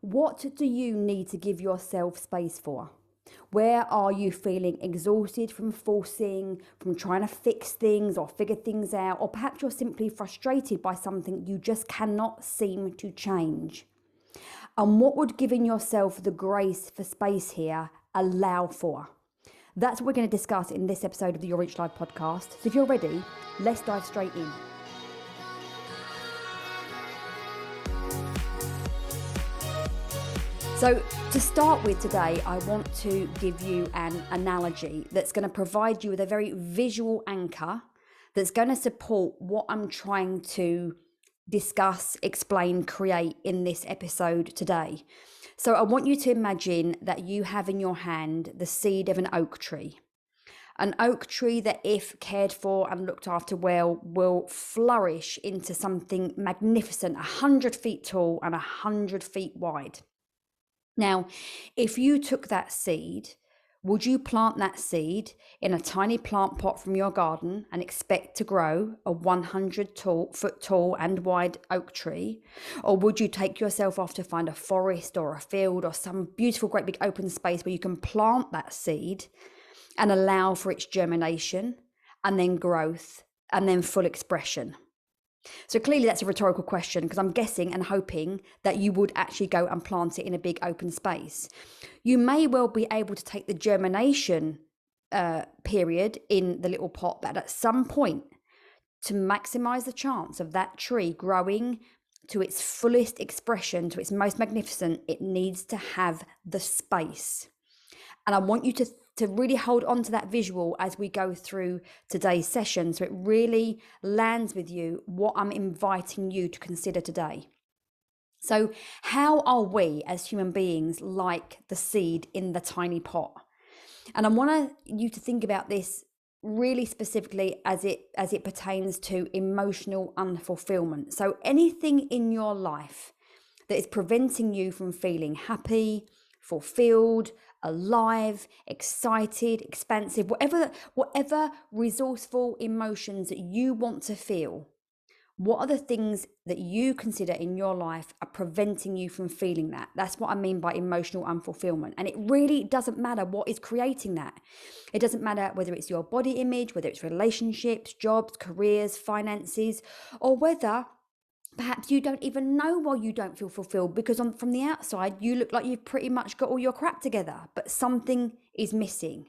What do you need to give yourself space for? Where are you feeling exhausted from forcing, from trying to fix things or figure things out, or perhaps you're simply frustrated by something you just cannot seem to change? And what would giving yourself the grace for space here allow for? That's what we're going to discuss in this episode of the Your Reach Live podcast. So if you're ready, let's dive straight in. So to start with today, I want to give you an analogy that's going to provide you with a very visual anchor that's going to support what I'm trying to discuss, explain, create in this episode today. So I want you to imagine that you have in your hand the seed of an oak tree. An oak tree that, if cared for and looked after well, will flourish into something magnificent, 100 feet tall and 100 feet wide. Now, if you took that seed, would you plant that seed in a tiny plant pot from your garden and expect to grow a 100-foot tall and wide oak tree? Or would you take yourself off to find a forest or a field or some beautiful, great big open space where you can plant that seed and allow for its germination and then growth and then full expression? So clearly that's a rhetorical question, because I'm guessing and hoping that you would actually go and plant it in a big open space. You may well be able to take the germination period in the little pot, but at some point, to maximize the chance of that tree growing to its fullest expression, to its most magnificent, it needs to have the space. And I want you to really hold on to that visual as we go through today's session, so it really lands with you what I'm inviting you to consider today. So how are we as human beings like the seed in the tiny pot? And I want you to think about this really specifically as it pertains to emotional unfulfillment. So anything in your life that is preventing you from feeling happy, fulfilled, alive, excited, expansive, whatever resourceful emotions that you want to feel, what are the things that you consider in your life are preventing you from feeling that? That's what I mean by emotional unfulfillment. And it really doesn't matter what is creating that. It doesn't matter whether it's your body image, whether it's relationships, jobs, careers, finances, or whether perhaps you don't even know why you don't feel fulfilled, because from the outside, you look like you've pretty much got all your crap together, but something is missing.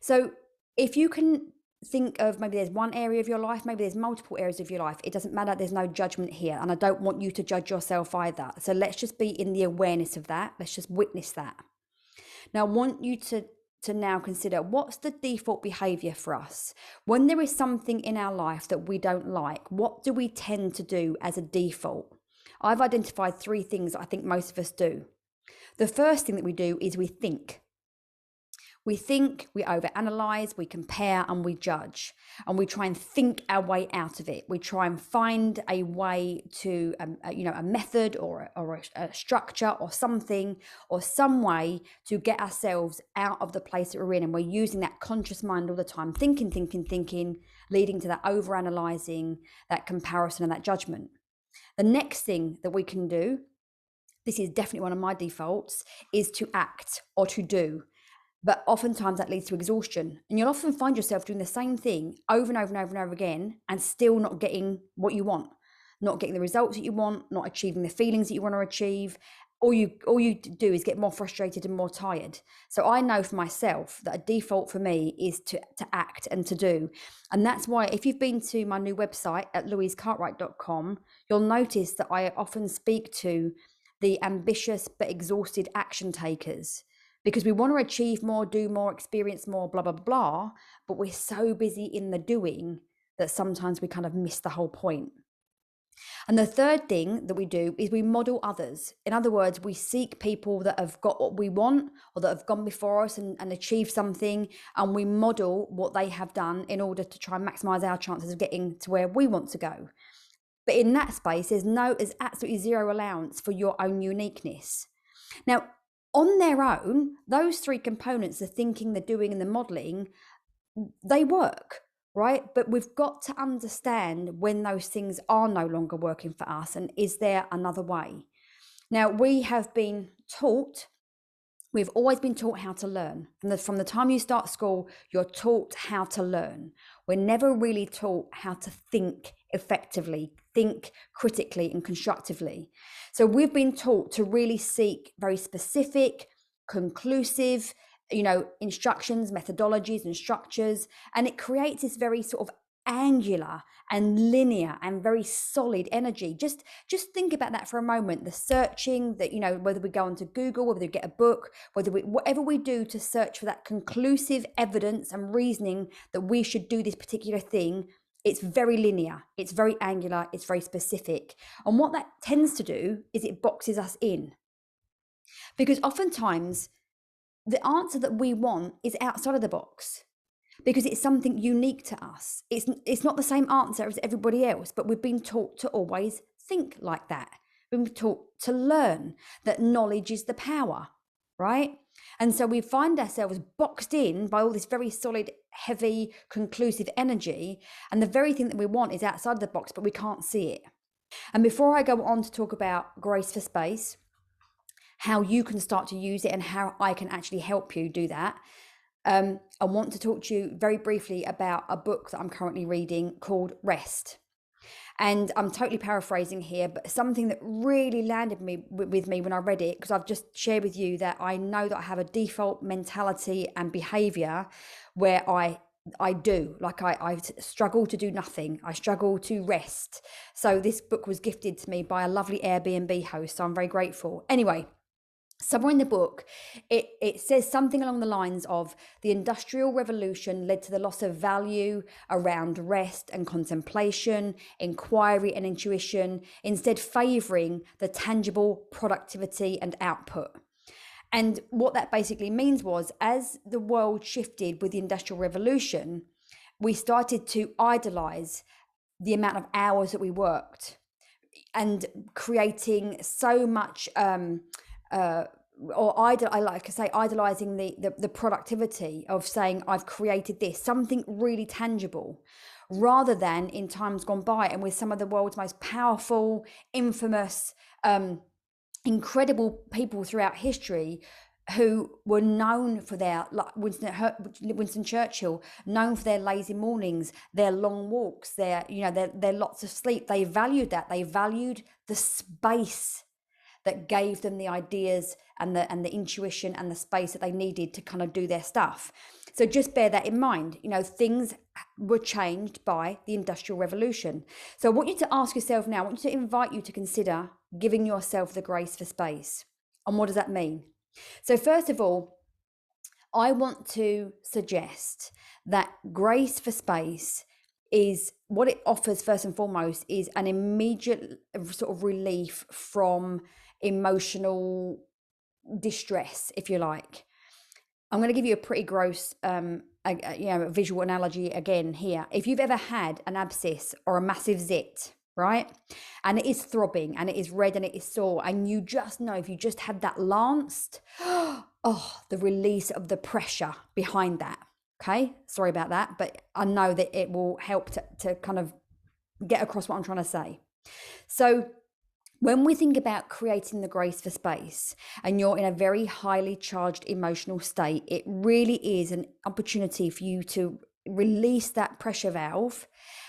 So if you can think of, maybe there's one area of your life, maybe there's multiple areas of your life, it doesn't matter. There's no judgment here. And I don't want you to judge yourself either. So let's just be in the awareness of that. Let's just witness that. Now, I want you to now consider, what's the default behavior for us when there is something in our life that we don't like? What do we tend to do as a default? I've identified 3 things that I think most of us do. The first thing that we do is we think. We think, we overanalyze, we compare, and we judge. And we try and think our way out of it. We try and find a way to, a method or a structure or something, or some way to get ourselves out of the place that we're in. And we're using that conscious mind all the time, thinking, leading to that overanalyzing, that comparison and that judgment. The next thing that we can do, this is definitely one of my defaults, is to act or to do. But oftentimes that leads to exhaustion. And you'll often find yourself doing the same thing over and over and over and over again, and still not getting what you want, not getting the results that you want, not achieving the feelings that you want to achieve. All you do is get more frustrated and more tired. So I know for myself that a default for me is to act and to do. And that's why, if you've been to my new website at louisecartwright.com, you'll notice that I often speak to the ambitious but exhausted action takers. Because we want to achieve more, do more, experience more, blah, blah, blah. But we're so busy in the doing that sometimes we kind of miss the whole point. And the third thing that we do is we model others. In other words, we seek people that have got what we want, or that have gone before us and achieved something. And we model what they have done in order to try and maximize our chances of getting to where we want to go. But in that space, there's absolutely zero allowance for your own uniqueness. Now, on their own, those 3 components, the thinking, the doing, and the modeling, they work, right? But we've got to understand when those things are no longer working for us, and is there another way? Now, we've always been taught how to learn. From the time you start school, you're taught how to learn. We're never really taught how to think effectively, think critically and constructively. So we've been taught to really seek very specific, conclusive, instructions, methodologies and structures. And it creates this very sort of angular and linear and very solid energy. Just think about that for a moment. The searching that, whether we go onto Google, whether we get a book, whatever we do to search for that conclusive evidence and reasoning that we should do this particular thing, it's very linear, it's very angular, it's very specific. And what that tends to do is it boxes us in. Because oftentimes the answer that we want is outside of the box, because it's something unique to us. It's not the same answer as everybody else, but we've been taught to always think like that. We've been taught to learn that knowledge is the power, right? And so we find ourselves boxed in by all this very solid, heavy, conclusive energy. And the very thing that we want is outside the box, but we can't see it. And before I go on to talk about Grace for Space, how you can start to use it and how I can actually help you do that, I want to talk to you very briefly about a book that I'm currently reading called Rest. And I'm totally paraphrasing here, but something that really landed with me when I read it, because I've just shared with you that I know that I have a default mentality and behavior where I struggle to do nothing. I struggle to rest. So this book was gifted to me by a lovely Airbnb host. So I'm very grateful. Anyway, somewhere in the book, it says something along the lines of the Industrial Revolution led to the loss of value around rest and contemplation, inquiry and intuition, instead favouring the tangible productivity and output. And what that basically means was, as the world shifted with the Industrial Revolution, we started to idolise the amount of hours that we worked, and creating so much idolizing the productivity of saying, I've created this, something really tangible, rather than in times gone by and with some of the world's most powerful, infamous, incredible people throughout history who were known for their, like Winston Churchill, known for their lazy mornings, their long walks, their lots of sleep. They valued that. They valued the space that gave them the ideas and the intuition and the space that they needed to kind of do their stuff. So just bear that in mind. Things were changed by the Industrial Revolution. So I want you to ask yourself now, I want you to invite you to consider giving yourself the grace for space. And what does that mean? So first of all, I want to suggest that grace for space is what it offers. First and foremost is an immediate sort of relief from emotional distress, if you like. I'm going to give you a pretty gross visual analogy again here. If you've ever had an abscess or a massive zit, right, and it is throbbing and it is red and it is sore, and you just know if you just had that lanced, the release of the pressure behind that. Okay, sorry about that, but I know that it will help to kind of get across what I'm trying to say. So when we think about creating the grace for space and you're in a very highly charged emotional state, it really is an opportunity for you to release that pressure valve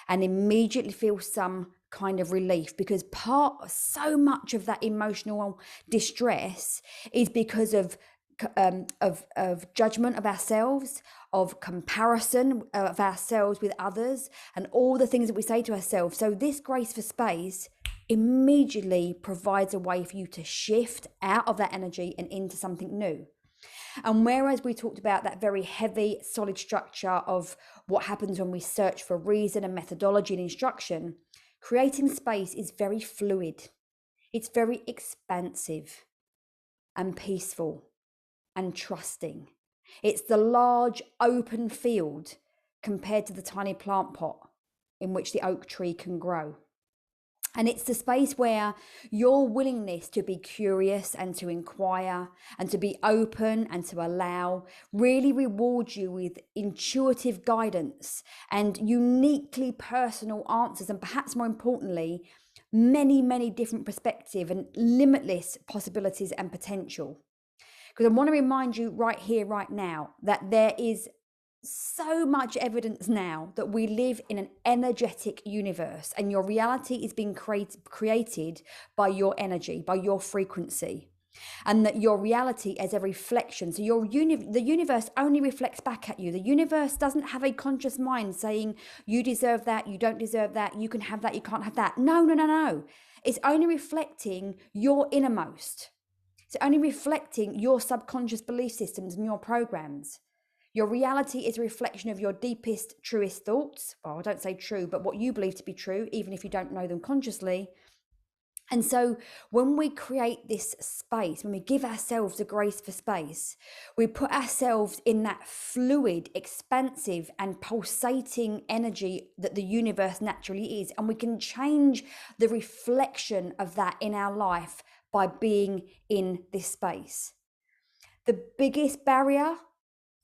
and immediately feel some kind of relief, because so much of that emotional distress is because of judgment of ourselves, of comparison of ourselves with others, and all the things that we say to ourselves. So this grace for space immediately provides a way for you to shift out of that energy and into something new. And whereas we talked about that very heavy, solid structure of what happens when we search for reason and methodology and instruction, creating space is very fluid. It's very expansive and peaceful and trusting. It's the large open field compared to the tiny plant pot in which the oak tree can grow. And it's the space where your willingness to be curious and to inquire and to be open and to allow really rewards you with intuitive guidance and uniquely personal answers, and perhaps more importantly, many, many different perspectives and limitless possibilities and potential. Because I want to remind you right here, right now, that there is so much evidence now that we live in an energetic universe, and your reality is being created by your energy, by your frequency, and that your reality is a reflection. So the universe only reflects back at you. The universe doesn't have a conscious mind saying you deserve that, you don't deserve that, you can have that, you can't have that. No. It's only reflecting your innermost. It's only reflecting your subconscious belief systems and your programs. Your reality is a reflection of your deepest, truest thoughts. Well, I don't say true, but what you believe to be true, even if you don't know them consciously. And so when we create this space, when we give ourselves the grace for space, we put ourselves in that fluid, expansive and pulsating energy that the universe naturally is. And we can change the reflection of that in our life by being in this space. The biggest barrier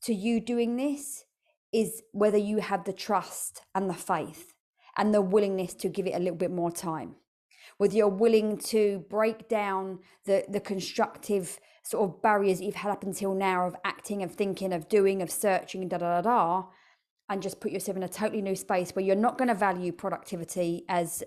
to you doing this is whether you have the trust and the faith and the willingness to give it a little bit more time. Whether you're willing to break down the constructive sort of barriers that you've had up until now of acting, of thinking, of doing, of searching, and just put yourself in a totally new space where you're not going to value productivity as,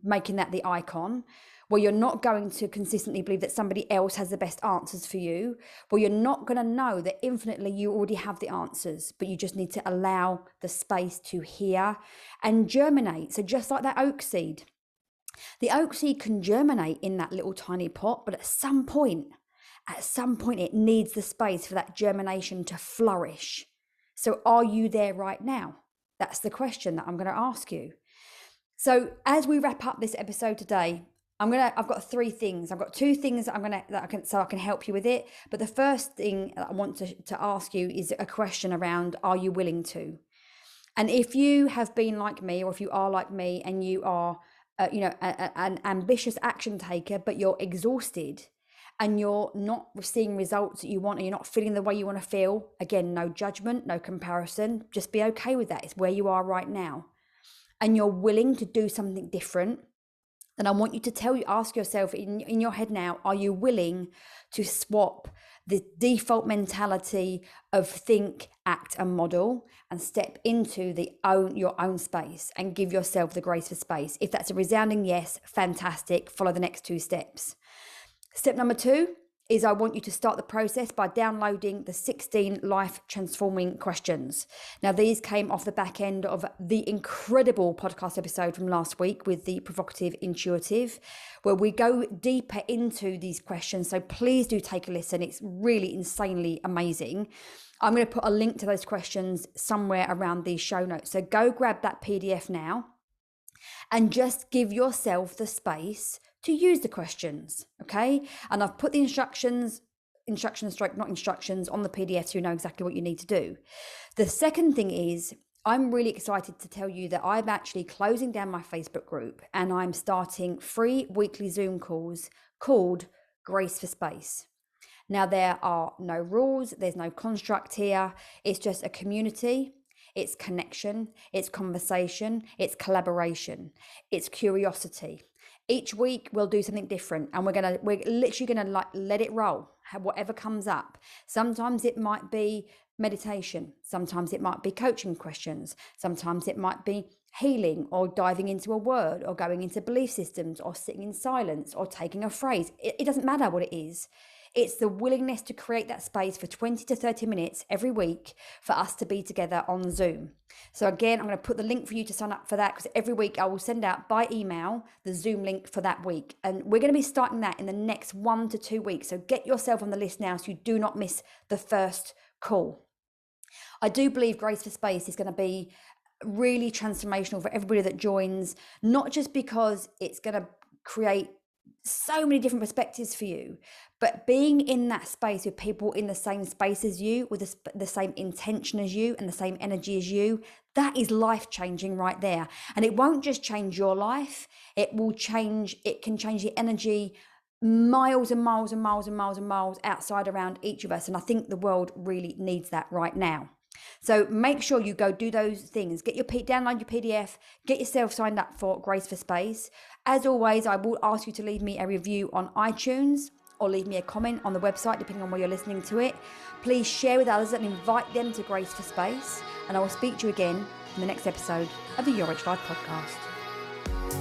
making that the icon, where you're not going to consistently believe that somebody else has the best answers for you, where you're not going to know that infinitely you already have the answers, but you just need to allow the space to hear and germinate. So just like that oak seed, the oak seed can germinate in that little tiny pot, but at some point it needs the space for that germination to flourish. So are you there right now? That's the question that I'm going to ask you. So as we wrap up this episode today, I've got three things. I've got two things that I can help you with it. But the first thing that I want to ask you is a question around, are you willing to? And if you have been like me, or if you are like me and you are an ambitious action taker, but you're exhausted and you're not seeing results that you want, and you're not feeling the way you want to feel, again, no judgment, no comparison, just be okay with that. It's where you are right now. And you're willing to do something different, then I want you to ask yourself in your head now, are you willing to swap the default mentality of think, act and model and step into your own space and give yourself the grace for space? If that's a resounding yes, fantastic. Follow the next two steps. Step number 2 is I want you to start the process by downloading the 16 life transforming questions. Now, these came off the back end of the incredible podcast episode from last week with the provocative intuitive, where we go deeper into these questions. So please do take a listen. It's really insanely amazing. I'm going to put a link to those questions somewhere around these show notes. So go grab that PDF now and just give yourself the space to use the questions, okay? And I've put the instructions on the PDF so you know exactly what you need to do. The second thing is, I'm really excited to tell you that I'm actually closing down my Facebook group and I'm starting free weekly Zoom calls called Grace for Space. Now, there are no rules, there's no construct here. It's just a community. It's connection, it's conversation, it's collaboration, it's curiosity. Each week we'll do something different, and we're literally gonna let it roll, whatever comes up. Sometimes it might be meditation, sometimes it might be coaching questions, sometimes it might be healing or diving into a word or going into belief systems or sitting in silence or taking a phrase. It doesn't matter what it is. It's the willingness to create that space for 20 to 30 minutes every week for us to be together on Zoom. So again, I'm going to put the link for you to sign up for that, because every week I will send out by email the Zoom link for that week. And we're going to be starting that in the next 1 to 2 weeks. So get yourself on the list now so you do not miss the first call. I do believe Grace for Space is going to be really transformational for everybody that joins, not just because it's going to create so many different perspectives for you, but being in that space with people in the same space as you, with the same intention as you and the same energy as you, that is life changing right there. And it won't just change your life, it can change the energy miles and miles and miles and miles and miles outside around each of us. And I think the world really needs that right now. So make sure you go do those things. Download your PDF, get yourself signed up for Grace for Space, As always, I will ask you to leave me a review on iTunes or leave me a comment on the website, depending on where you're listening to it. Please share with others and invite them to Grace for Space. And I will speak to you again in the next episode of the Your Rich Life podcast.